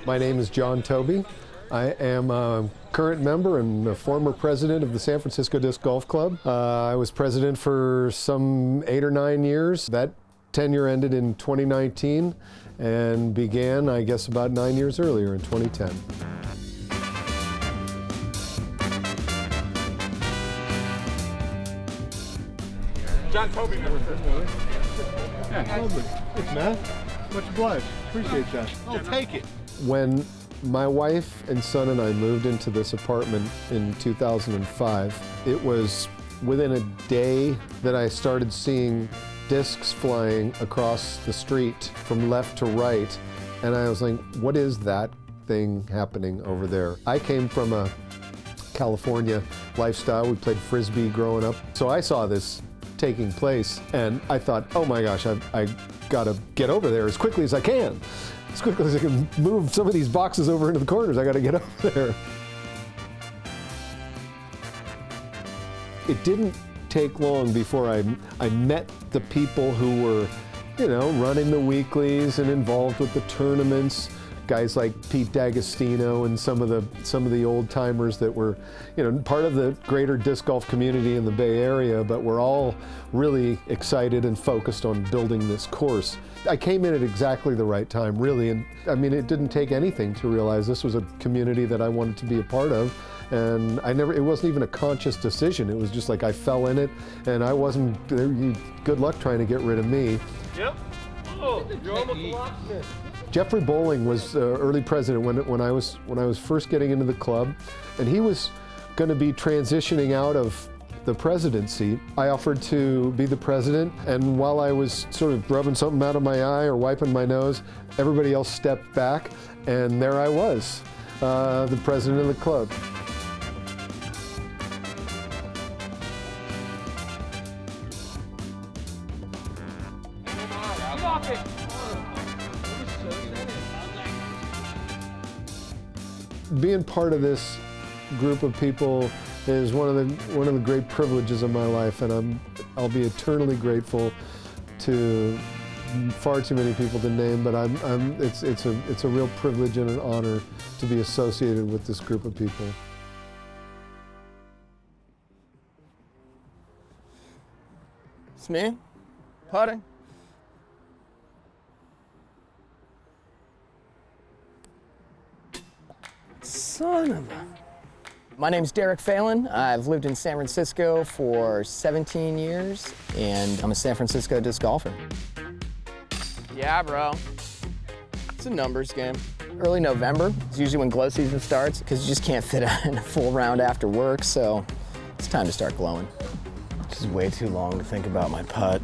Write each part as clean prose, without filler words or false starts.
My name is John Toby. I am a current member and a former president of the San Francisco Disc Golf Club. I was president for some 8 or 9 years. That tenure ended in 2019 and began, I guess, about 9 years earlier in 2010. John Toby. Yeah, lovely. Thanks, man. Much obliged. Appreciate that. I'll take it. When my wife and son and I moved into this apartment in 2005, it was within a day that I started seeing discs flying across the street from left to right, and I was like, what is that thing happening over there? I came from a California lifestyle. We played Frisbee growing up, so I saw this taking place, and I thought, oh my gosh, I gotta get over there as quickly as I can. As quickly as I can move some of these boxes over into the corners, I gotta get over there. It didn't take long before I met the people who were, you know, running the weeklies and involved with the tournaments. Guys like Pete D'Agostino and some of the old timers that were, you know, part of the greater disc golf community in the Bay Area, but we're all really excited and focused on building this course. I came in at exactly the right time, really, and I mean, it didn't take anything to realize this was a community that I wanted to be a part of, and it wasn't even a conscious decision. It was just like I fell in it, and I wasn't, good luck trying to get rid of me. Yep. Oh, you're almost a locksmith. Jeffrey Bowling was early president when I was first getting into the club, and he was going to be transitioning out of the presidency. I offered to be the president, and while I was sort of rubbing something out of my eye or wiping my nose, everybody else stepped back, and there I was, the president of the club. Being part of this group of people is one of the great privileges of my life, and I'll be eternally grateful to far too many people to name, but it's a real privilege and an honor to be associated with this group of people. It's me, putting. Son of a... My name's Derek Phelan. I've lived in San Francisco for 17 years, and I'm a San Francisco disc golfer. Yeah, bro. It's a numbers game. Early November is usually when glow season starts, because you just can't fit in a full round after work, so it's time to start glowing. This is way too long to think about my putt.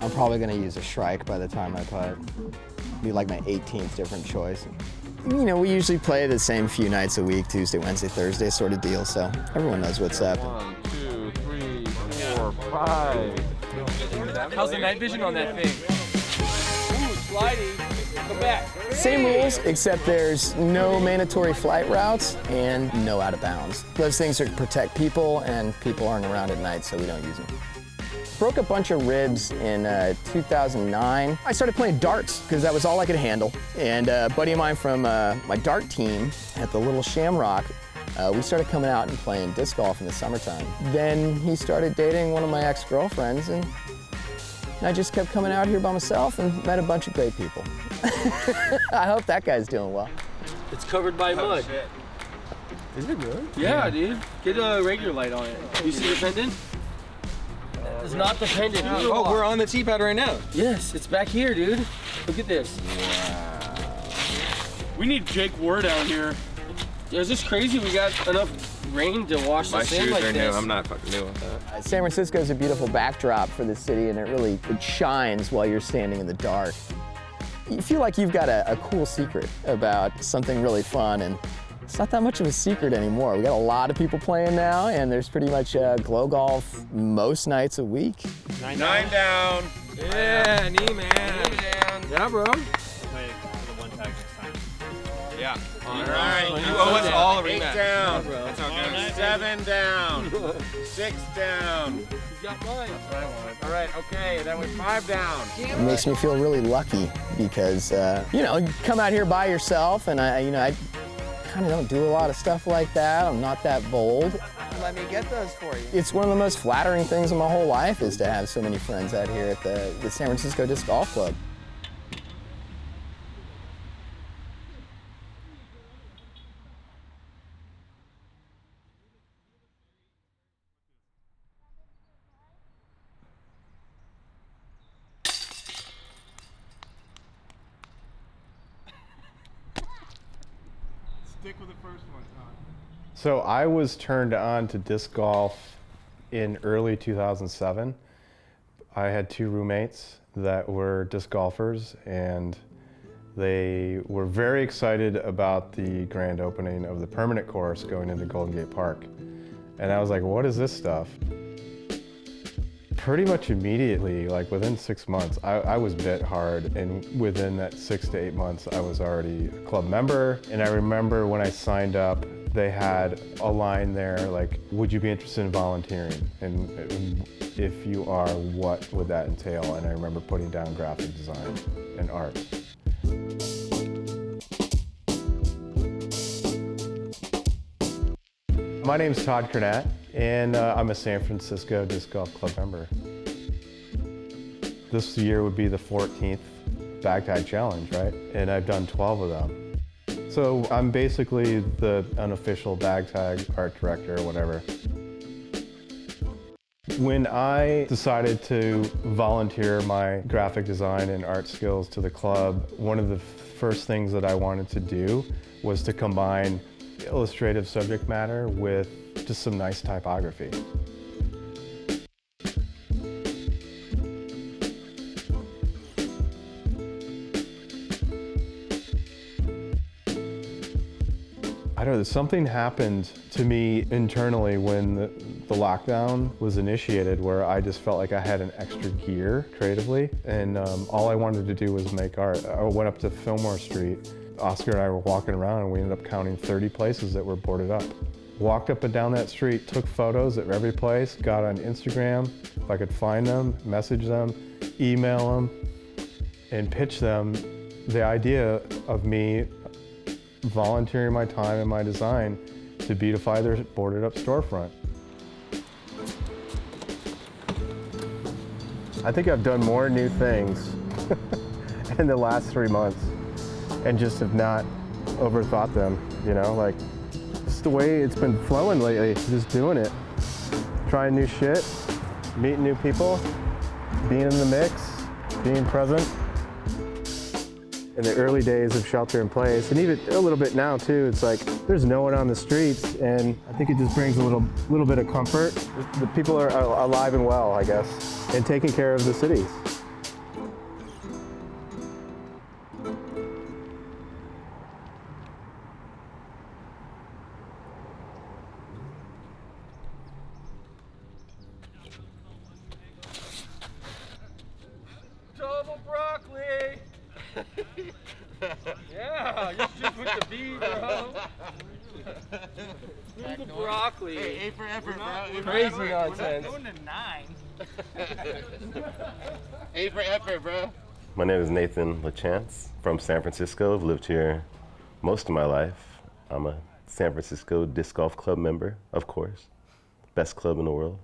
I'm probably gonna use a Shrike by the time I putt. Be like my 18th different choice. You know, we usually play the same few nights a week, Tuesday, Wednesday, Thursday sort of deal, so everyone knows what's up. 1, 2, 3, 4, 5. How's the night vision on that thing? Ooh, sliding. Come back. Same rules, except there's no mandatory flight routes and no out of bounds. Those things are to protect people, and people aren't around at night, so we don't use them. Broke a bunch of ribs in 2009. I started playing darts because that was all I could handle. And a buddy of mine from my dart team at the Little Shamrock, we started coming out and playing disc golf in the summertime. Then he started dating one of my ex-girlfriends, and I just kept coming out here by myself and met a bunch of great people. I hope that guy's doing well. It's covered by mud. Shit. Is it really? Yeah, dude. Get a regular light on it. You see the pendant? It's not the pendant. Oh, we're on the tee pad right now. Yes, it's back here, dude. Look at this. We need Jake Ward out here. Yeah, is this crazy? We got enough rain to wash My the sand shoes like are this. new. I'm not fucking new with that. San Francisco is a beautiful backdrop for the city, and it shines while you're standing in the dark. You feel like you've got a cool secret about something really fun, and it's not that much of a secret anymore. We got a lot of people playing now, and there's pretty much glow golf most nights a week. 9 down. Yeah, knee man. Yeah, bro. Yeah, Yeah. All right. You owe us all a rematch. 8 down. That's how it goes. 7 down. 6 down. You got mine. That's what I want. All right. Okay. That was 5 down. It makes me feel really lucky because, you know, you come out here by yourself, and I kind of don't do a lot of stuff like that. I'm not that bold. Let me get those for you. It's one of the most flattering things in my whole life is to have so many friends out here at the San Francisco Disc Golf Club. Stick with the first one, Todd. So I was turned on to disc golf in early 2007. I had 2 roommates that were disc golfers, and they were very excited about the grand opening of the permanent course going into Golden Gate Park. And I was like, what is this stuff? Pretty much immediately, like within 6 months, I was bit hard, and within that 6 to 8 months, I was already a club member. And I remember when I signed up, they had a line there like, would you be interested in volunteering? And if you are, what would that entail? And I remember putting down graphic design and art. My name's Todd Kernat, and I'm a San Francisco Disc Golf Club member. This year would be the 14th Bag Tag Challenge, right? And I've done 12 of them. So I'm basically the unofficial Bag Tag art director or whatever. When I decided to volunteer my graphic design and art skills to the club, one of the first things that I wanted to do was to combine illustrative subject matter with just some nice typography. I don't know, something happened to me internally when the lockdown was initiated where I just felt like I had an extra gear creatively, and all I wanted to do was make art. I went up to Fillmore Street. Oscar and I were walking around and we ended up counting 30 places that were boarded up. Walked up and down that street, took photos at every place, got on Instagram, if I could find them, message them, email them, and pitch them the idea of me volunteering my time and my design to beautify their boarded up storefront. I think I've done more new things in the last 3 months and just have not overthought them, you know, like just the way it's been flowing lately, just doing it. Trying new shit, meeting new people, being in the mix, being present. In the early days of shelter in place, and even a little bit now too, it's like there's no one on the streets, and I think it just brings a little bit of comfort. The people are alive and well, I guess, and taking care of the cities. Double broccoli. Yeah, you just with the B, bro. The broccoli. A for effort, bro. Crazy nonsense. Going to 9. A for effort, bro. My name is Nathan LaChance from San Francisco. I've lived here most of my life. I'm a San Francisco Disc Golf Club member, of course. Best club in the world.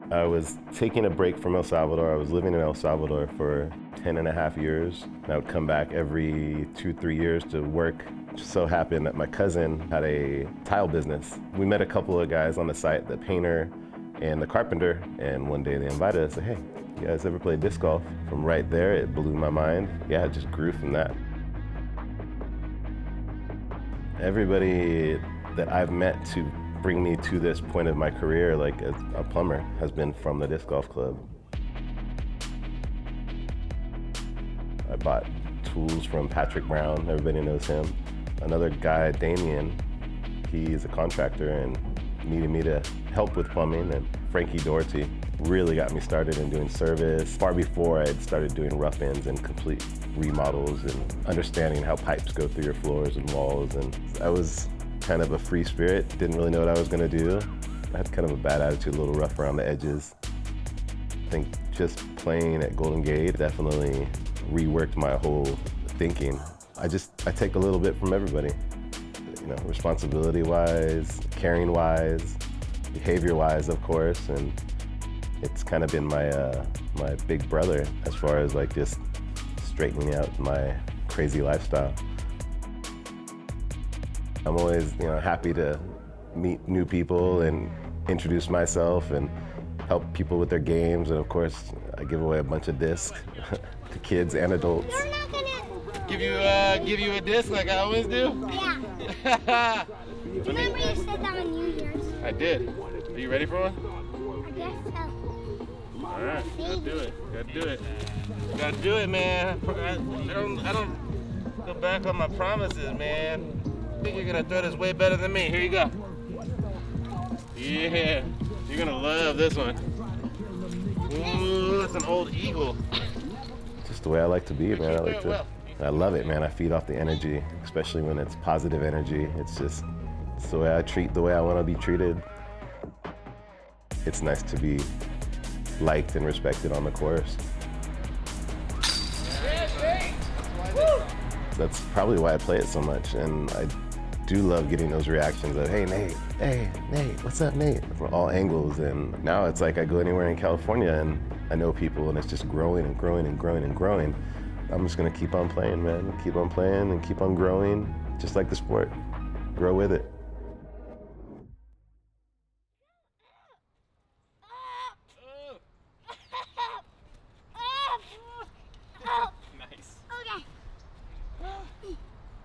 I was taking a break from El Salvador. I was living in El Salvador for 10.5 years. And I would come back every 2-3 years to work. It just so happened that my cousin had a tile business. We met a couple of guys on the site, the painter and the carpenter, and one day they invited us, hey, you guys ever play disc golf? From right there, it blew my mind. Yeah, it just grew from that. Everybody that I've met to bring me to this point of my career, like as a plumber, has been from the disc golf club. I bought tools from Patrick Brown, everybody knows him. Another guy, Damien, he's a contractor and needed me to help with plumbing, and Frankie Doherty really got me started in doing service far before I had started doing rough ends and complete remodels and understanding how pipes go through your floors and walls. And I was kind of a free spirit, didn't really know what I was going to do. I had kind of a bad attitude, a little rough around the edges. I think just playing at Golden Gate definitely reworked my whole thinking. I take a little bit from everybody, you know, responsibility-wise, caring-wise, behavior-wise, of course, and it's kind of been my big brother as far as like just straightening out my crazy lifestyle. I'm always, you know, happy to meet new people and introduce myself and help people with their games, and of course, I give away a bunch of discs to kids and adults. You're not gonna give you a disc like I always do? Yeah. Remember you said that on New Year's? I did. Are you ready for one? I guess so. All right, gotta do it. Gotta do it. Gotta do it, man. I don't go back on my promises, man. I think you're gonna throw this way better than me. Here you go. Yeah, you're gonna love this one. Ooh, that's an old eagle. Just the way I like to be, man. I love it, man. I feed off the energy, especially when it's positive energy. It's the way I treat the way I want to be treated. It's nice to be liked and respected on the course. That's probably why I play it so much, and I do love getting those reactions of, hey, Nate, what's up, Nate? From all angles, and now it's like I go anywhere in California and I know people, and it's just growing and growing and growing and growing. I'm just gonna keep on playing, man. Keep on playing and keep on growing, just like the sport. Grow with it. Nice. Okay.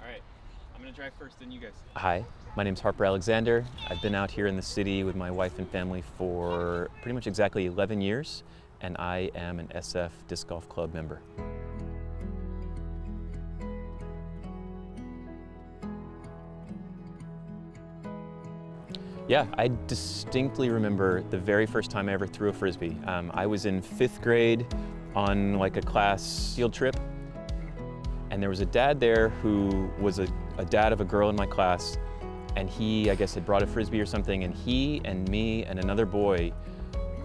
All right, I'm gonna drive first, then you guys. Hi, my name's Harper Alexander. I've been out here in the city with my wife and family for pretty much exactly 11 years, and I am an SF Disc Golf Club member. Yeah, I distinctly remember the very first time I ever threw a Frisbee. I was in 5th grade on like a class field trip, and there was a dad there who was a dad of a girl in my class, and he, I guess, had brought a Frisbee or something, and he and me and another boy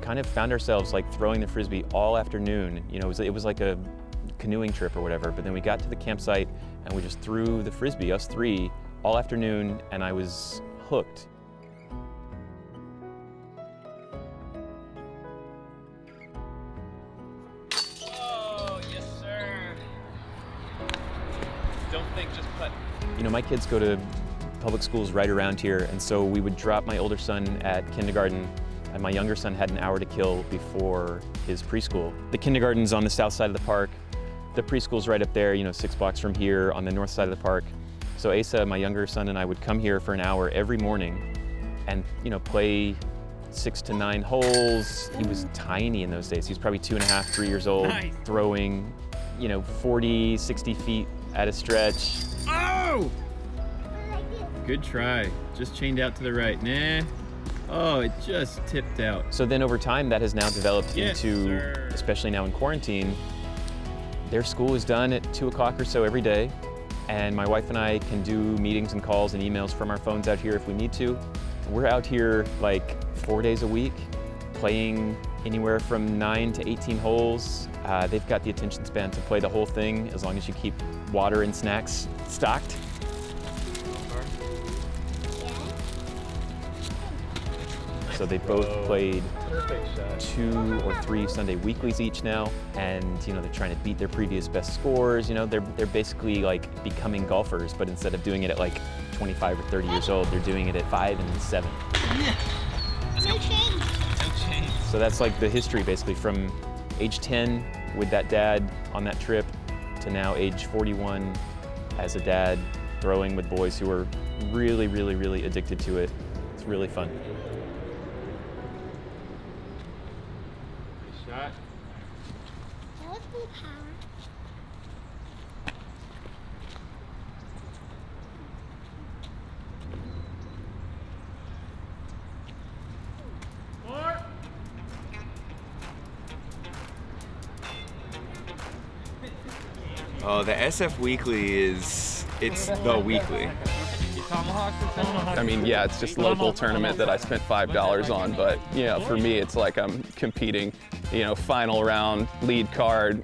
kind of found ourselves like throwing the Frisbee all afternoon. You know, it was like a canoeing trip or whatever, but then we got to the campsite and we just threw the Frisbee, us three, all afternoon, and I was hooked. You know, my kids go to public schools right around here, and so we would drop my older son at kindergarten, and my younger son had an hour to kill before his preschool. The kindergarten's on the south side of the park. The preschool's right up there, you know, 6 blocks from here on the north side of the park. So Asa, my younger son, and I would come here for an hour every morning and, you know, play 6 to 9 holes. He was tiny in those days. He was probably 2.5, 3 years old, nice. Throwing, you know, 40, 60 feet at a stretch. Oh! Good try. Just chained out to the right. Nah. Oh, it just tipped out. So then over time, that has now developed into, especially now in quarantine, their school is done at 2 o'clock or so every day. And my wife and I can do meetings and calls and emails from our phones out here if we need to. We're out here like 4 days a week, playing anywhere from 9 to 18 holes. They've got the attention span to play the whole thing as long as you keep water and snacks stocked. So they both played 2 or 3 Sunday weeklies each now, and you know, they're trying to beat their previous best scores. You know, they're basically like becoming golfers, but instead of doing it at like 25 or 30 years old, they're doing it at 5 and 7. Yeah. No change. No change. So that's like the history basically from age 10 with that dad on that trip to now age 41 as a dad throwing with boys who are really, really, really addicted to it. It's really fun. Shot. That was full power. Oh, the SF Weekly it's the weekly. I mean, yeah, it's just a local tournament that I spent $5 on, but you know, for me, it's like I'm competing, you know, final round, lead card.